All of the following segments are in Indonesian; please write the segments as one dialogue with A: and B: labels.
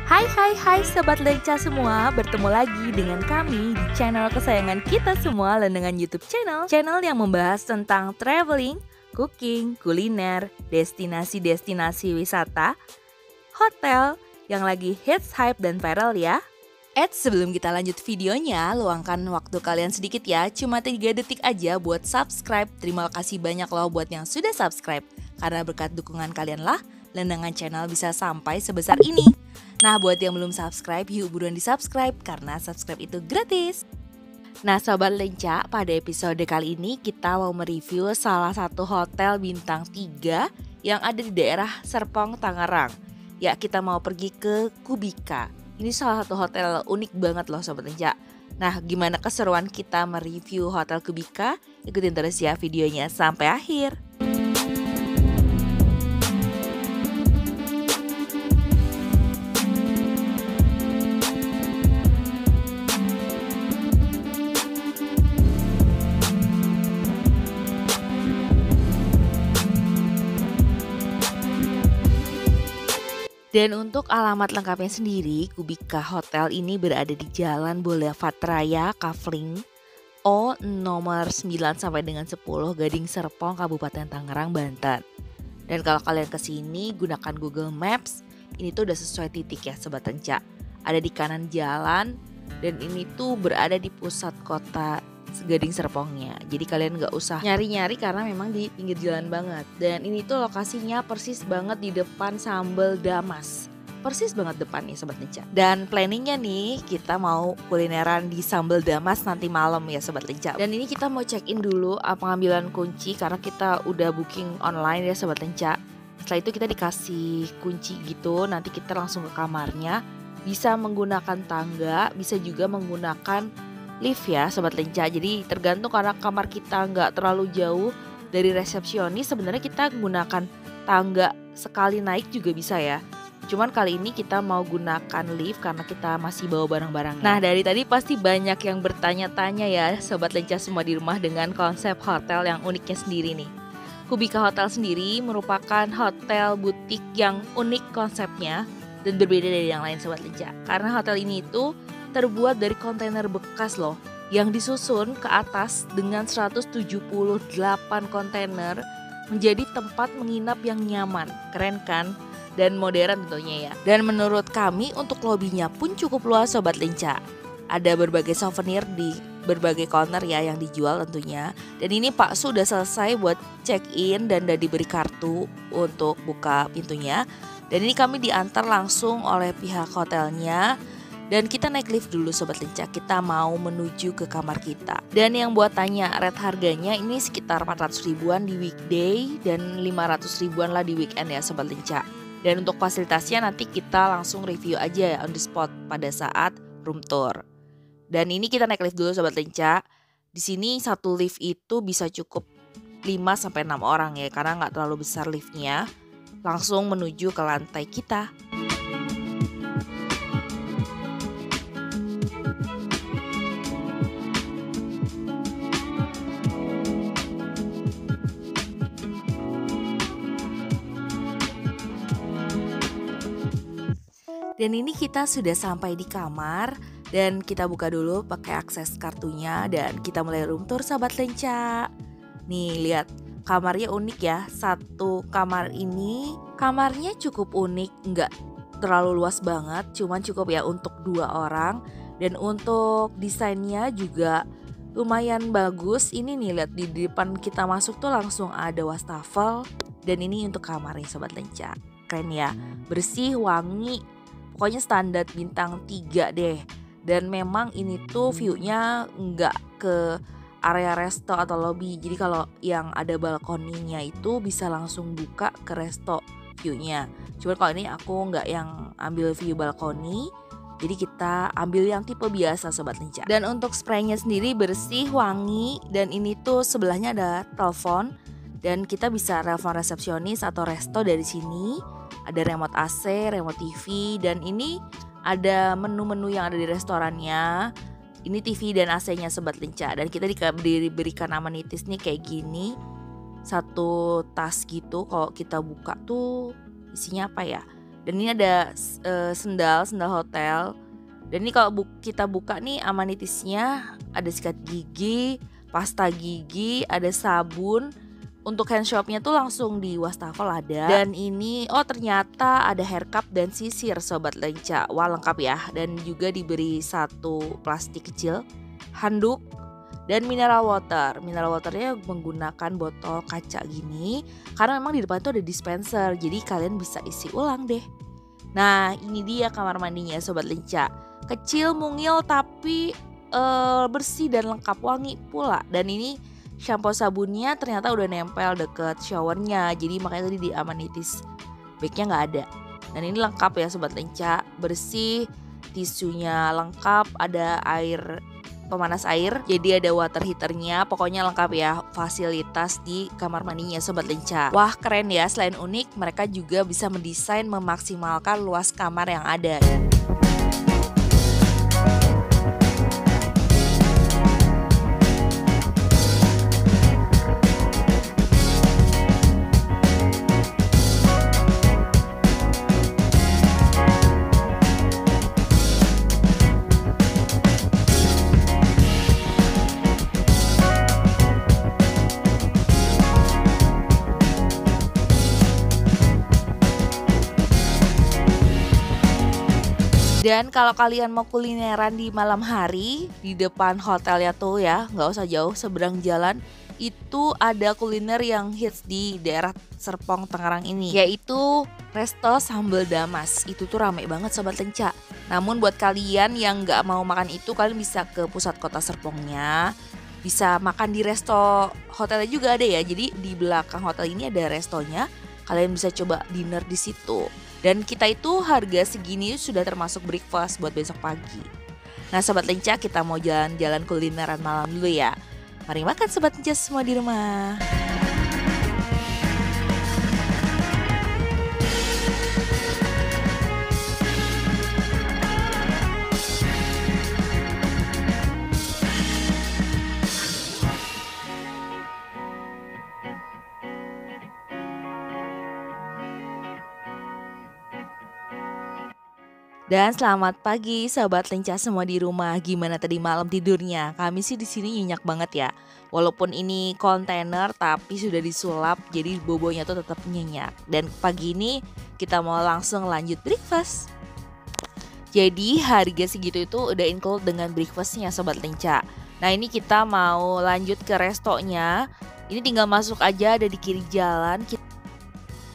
A: Hai Sobat Lenca semua, bertemu lagi dengan kami di channel kesayangan kita semua, Lendengan YouTube Channel. Channel yang membahas tentang traveling, cooking, kuliner, destinasi-destinasi wisata, hotel yang lagi hits, hype, dan viral ya. Sebelum kita lanjut videonya, luangkan waktu kalian sedikit ya, cuma 3 detik aja buat subscribe. Terima kasih banyak loh buat yang sudah subscribe, karena berkat dukungan kalian lah, Lendengan Channel bisa sampai sebesar ini. Nah, buat yang belum subscribe, yuk buruan di subscribe karena subscribe itu gratis. Nah, Sobat Lenca, pada episode kali ini kita mau mereview salah satu hotel bintang 3 yang ada di daerah Serpong, Tangerang. Ya, kita mau pergi ke Kubika. Ini salah satu hotel unik banget loh Sobat Lenca. Nah, gimana keseruan kita mereview hotel Kubika? Ikutin terus ya videonya sampai akhir. Dan untuk alamat lengkapnya sendiri, Kubika Hotel ini berada di Jalan Boulevard Raya Kafling O nomor 9 sampai dengan 10 Gading Serpong, Kabupaten Tangerang, Banten. Dan kalau kalian kesini gunakan Google Maps, ini tuh udah sesuai titik ya Sobat Lenca. Ada di kanan jalan dan ini tuh berada di pusat kota Gading Serpongnya. Jadi kalian gak usah nyari-nyari karena memang di pinggir jalan banget. Dan ini tuh lokasinya persis banget di depan Sambal Damas. Persis banget depan nih Sobat Lenca. Dan planningnya nih kita mau kulineran di Sambal Damas nanti malam ya Sobat Lenca. Dan ini kita mau check in dulu pengambilan kunci karena kita udah booking online ya Sobat Lenca. Setelah itu kita dikasih kunci gitu, nanti kita langsung ke kamarnya. Bisa menggunakan tangga, bisa juga menggunakan lift ya Sobat Lenca. Jadi tergantung karena kamar kita nggak terlalu jauh dari resepsionis, sebenarnya kita gunakan tangga sekali naik juga bisa ya. Cuman kali ini kita mau gunakan lift karena kita masih bawa barang-barang. Nah, dari tadi pasti banyak yang bertanya-tanya ya Sobat Lenca semua di rumah dengan konsep hotel yang uniknya sendiri nih. Kubika Hotel sendiri merupakan hotel butik yang unik konsepnya dan berbeda dari yang lain Sobat Lenca. Karena hotel ini itu terbuat dari kontainer bekas loh, yang disusun ke atas dengan 178 kontainer menjadi tempat menginap yang nyaman. Keren kan? Dan modern tentunya ya. Dan menurut kami untuk lobinya pun cukup luas Sobat Lenca. Ada berbagai souvenir di berbagai counter ya yang dijual tentunya. Dan ini Pak Su udah selesai buat check in dan udah diberi kartu untuk buka pintunya. Dan ini kami diantar langsung oleh pihak hotelnya. Dan kita naik lift dulu Sobat Lenca, kita mau menuju ke kamar kita. Dan yang buat tanya rate harganya ini sekitar 400 ribuan di weekday dan 500 ribuan lah di weekend ya Sobat Lenca. Dan untuk fasilitasnya nanti kita langsung review aja ya on the spot pada saat room tour. Dan ini kita naik lift dulu Sobat Lenca. Di sini satu lift itu bisa cukup 5-6 orang ya, karena nggak terlalu besar liftnya. Langsung menuju ke lantai kita. Dan ini kita sudah sampai di kamar dan kita buka dulu pakai akses kartunya dan kita mulai room tour Sobat Lenca. Nih lihat, kamarnya unik ya. Satu kamar ini kamarnya cukup unik, nggak terlalu luas banget, cuman cukup ya untuk 2 orang. Dan untuk desainnya juga lumayan bagus. Ini nih lihat di depan kita masuk tuh langsung ada wastafel. Dan ini untuk kamarnya Sobat Lenca. Keren ya, bersih, wangi. Pokoknya standar bintang 3 deh. Dan memang ini tuh view-nya nggak ke area resto atau lobby. Jadi kalau yang ada balkoninya itu bisa langsung buka ke resto view-nya. Cuman kalau ini aku nggak yang ambil view balkoni. Jadi kita ambil yang tipe biasa Sobat Lenca. Dan untuk spraynya sendiri bersih, wangi. Dan ini tuh sebelahnya ada telepon. Dan kita bisa telepon resepsionis atau resto dari sini. Ada remote AC, remote TV, dan ini ada menu-menu yang ada di restorannya. Ini TV dan AC-nya Sobat Lenca. Dan kita diberikan amenities nih kayak gini. Satu tas gitu, kalau kita buka tuh isinya apa ya? Dan ini ada sendal hotel. Dan ini kalau kita buka nih amenitisnya, ada sikat gigi, pasta gigi, ada sabun. Untuk handshopnya tuh langsung di wastafel ada. Dan ini ternyata ada hair cup dan sisir Sobat Lenca. Wah, lengkap ya. Dan juga diberi satu plastik kecil, handuk, dan mineral water. Mineral waternya menggunakan botol kaca gini, karena memang di depan tuh ada dispenser, jadi kalian bisa isi ulang deh. Nah, ini dia kamar mandinya Sobat Lenca. Kecil, mungil, tapi bersih dan lengkap, wangi pula. Dan ini shampoo sabunnya ternyata udah nempel deket showernya, jadi makanya tadi di amenities bagnya nggak ada. Dan ini lengkap ya Sobat Lenca, bersih, tisunya lengkap, ada pemanas air, jadi ada water heaternya. Pokoknya lengkap ya fasilitas di kamar mandinya Sobat Lenca. Wah, keren ya. Selain unik, mereka juga bisa mendesain memaksimalkan luas kamar yang ada. Dan kalau kalian mau kulineran di malam hari, di depan hotelnya tuh ya, nggak usah jauh, seberang jalan itu ada kuliner yang hits di daerah Serpong Tangerang ini, yaitu Resto Sambal Damas. Itu tuh rame banget Sobat Lenca. Namun buat kalian yang nggak mau makan itu, kalian bisa ke pusat kota Serpongnya, bisa makan di resto hotelnya juga ada ya. Jadi di belakang hotel ini ada restonya, kalian bisa coba dinner di situ. Dan kita itu harga segini sudah termasuk breakfast buat besok pagi. Nah Sobat Lenca, kita mau jalan-jalan kulineran malam dulu ya. Mari makan Sobat Lenca semua di rumah. Dan selamat pagi Sobat Lenca semua di rumah. Gimana tadi malam tidurnya? Kami sih di sini nyenyak banget ya. Walaupun ini kontainer tapi sudah disulap, jadi bobonya tuh tetap nyenyak. Dan pagi ini kita mau langsung lanjut breakfast. Jadi harga segitu itu udah include dengan breakfastnya Sobat Lenca. Nah ini kita mau lanjut ke restonya. Ini tinggal masuk aja, ada di kiri jalan.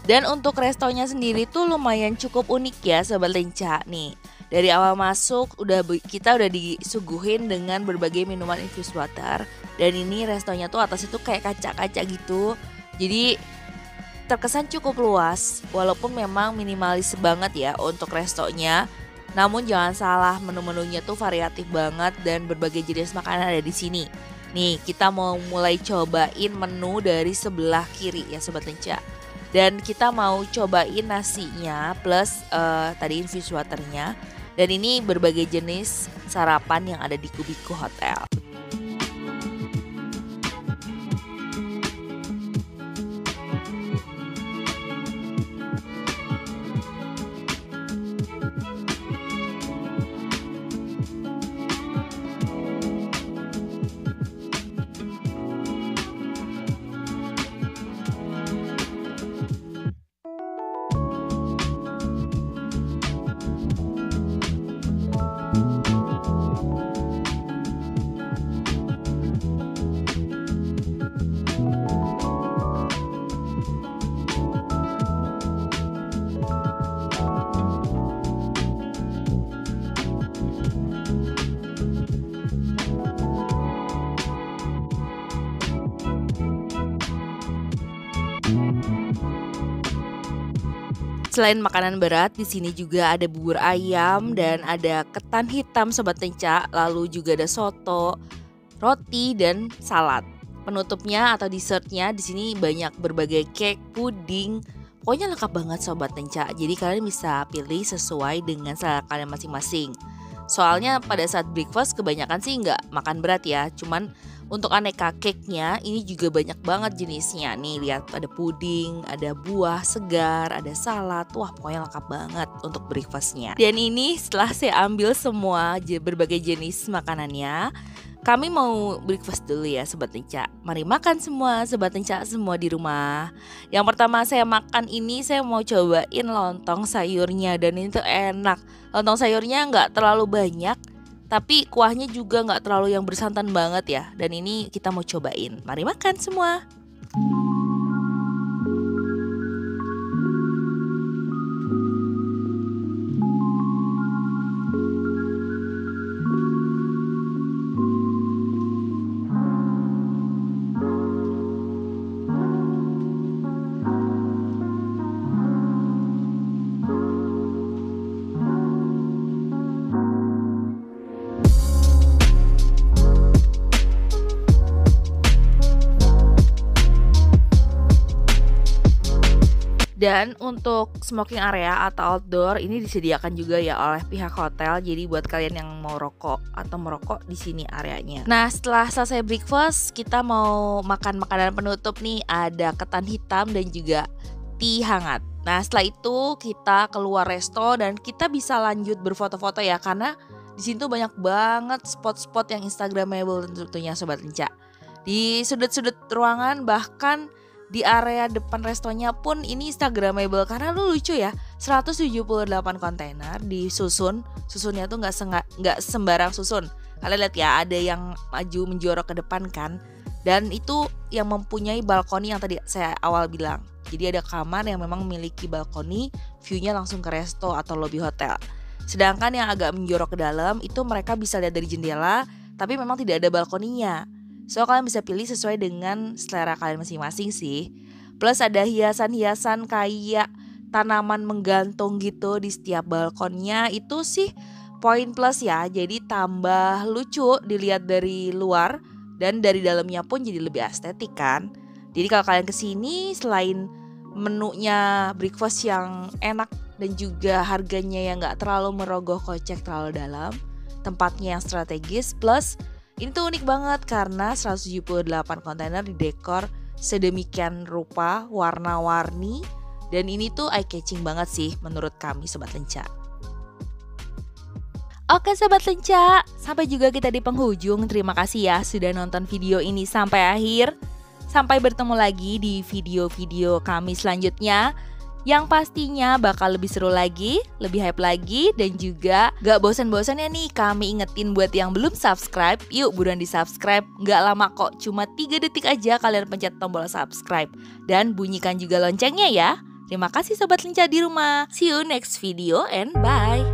A: Dan untuk restonya sendiri tuh lumayan cukup unik ya Sobat Lenca nih. Dari awal masuk kita udah disuguhin dengan berbagai minuman infused water. Dan ini restonya tuh atasnya tuh kayak kaca-kaca gitu. Jadi terkesan cukup luas, walaupun memang minimalis banget ya untuk restonya. Namun jangan salah, menu-menunya tuh variatif banget dan berbagai jenis makanan ada di sini. Nih kita mau mulai cobain menu dari sebelah kiri ya Sobat Lenca. Dan kita mau cobain nasinya plus tadi infused waternya. Dan ini berbagai jenis sarapan yang ada di Kubiko Hotel. Selain makanan berat, di sini juga ada bubur ayam dan ada ketan hitam Sobat Lenca, lalu juga ada soto, roti dan salad. Penutupnya atau dessertnya di sini banyak berbagai cake, puding, pokoknya lengkap banget Sobat Lenca. Jadi kalian bisa pilih sesuai dengan selera kalian masing-masing. Soalnya pada saat breakfast kebanyakan sih nggak makan berat ya, cuman Untuk aneka cake-nya ini juga banyak banget jenisnya. Nih lihat, ada puding, ada buah segar, ada salad. Wah, pokoknya lengkap banget untuk breakfast-nya. Dan ini setelah saya ambil semua berbagai jenis makanannya, kami mau breakfast dulu ya Sobat Lenca. Mari makan semua Sobat Lenca semua di rumah. Yang pertama saya makan ini, saya mau cobain lontong sayurnya. Dan ini tuh enak. Lontong sayurnya nggak terlalu banyak, tapi kuahnya juga nggak terlalu yang bersantan banget ya. Dan ini kita mau cobain. Mari makan semua. Dan untuk smoking area atau outdoor ini disediakan juga ya oleh pihak hotel. Jadi buat kalian yang mau rokok atau merokok di sini areanya. Nah, setelah selesai breakfast, kita mau makan makanan penutup nih. Ada ketan hitam dan juga teh hangat. Nah, setelah itu kita keluar resto dan kita bisa lanjut berfoto-foto ya, karena di sini tuh banyak banget spot-spot yang instagramable tentunya Sobat Lenca. Di sudut-sudut ruangan, bahkan di area depan restonya pun ini instagramable karena lucu ya. 178 kontainer disusun. Susunnya tuh nggak sembarang susun. Kalian lihat ya, ada yang maju menjorok ke depan kan. Dan itu yang mempunyai balkoni yang tadi saya awal bilang. Jadi ada kamar yang memang memiliki balkoni, view-nya langsung ke resto atau lobby hotel. Sedangkan yang agak menjorok ke dalam itu mereka bisa lihat dari jendela, tapi memang tidak ada balkoninya. So kalian bisa pilih sesuai dengan selera kalian masing-masing sih. Plus ada hiasan-hiasan kayak tanaman menggantung gitu di setiap balkonnya. Itu sih poin plus ya. Jadi tambah lucu dilihat dari luar dan dari dalamnya pun jadi lebih estetik kan. Jadi kalau kalian kesini, selain menunya breakfast yang enak dan juga harganya yang gak terlalu merogoh kocek terlalu dalam, tempatnya yang strategis, plus ini tuh unik banget karena 178 kontainer didekor sedemikian rupa, warna-warni. Dan ini tuh eye-catching banget sih menurut kami Sobat Lenca. Oke Sobat Lenca, sampai juga kita di penghujung. Terima kasih ya sudah nonton video ini sampai akhir. Sampai bertemu lagi di video-video kami selanjutnya, yang pastinya bakal lebih seru lagi, lebih hype lagi, dan juga gak bosan-bosannya nih kami ingetin buat yang belum subscribe, yuk buruan di subscribe. Gak lama kok, cuma 3 detik aja kalian pencet tombol subscribe. Dan bunyikan juga loncengnya ya. Terima kasih Sobat Lenca di rumah. See you next video and bye.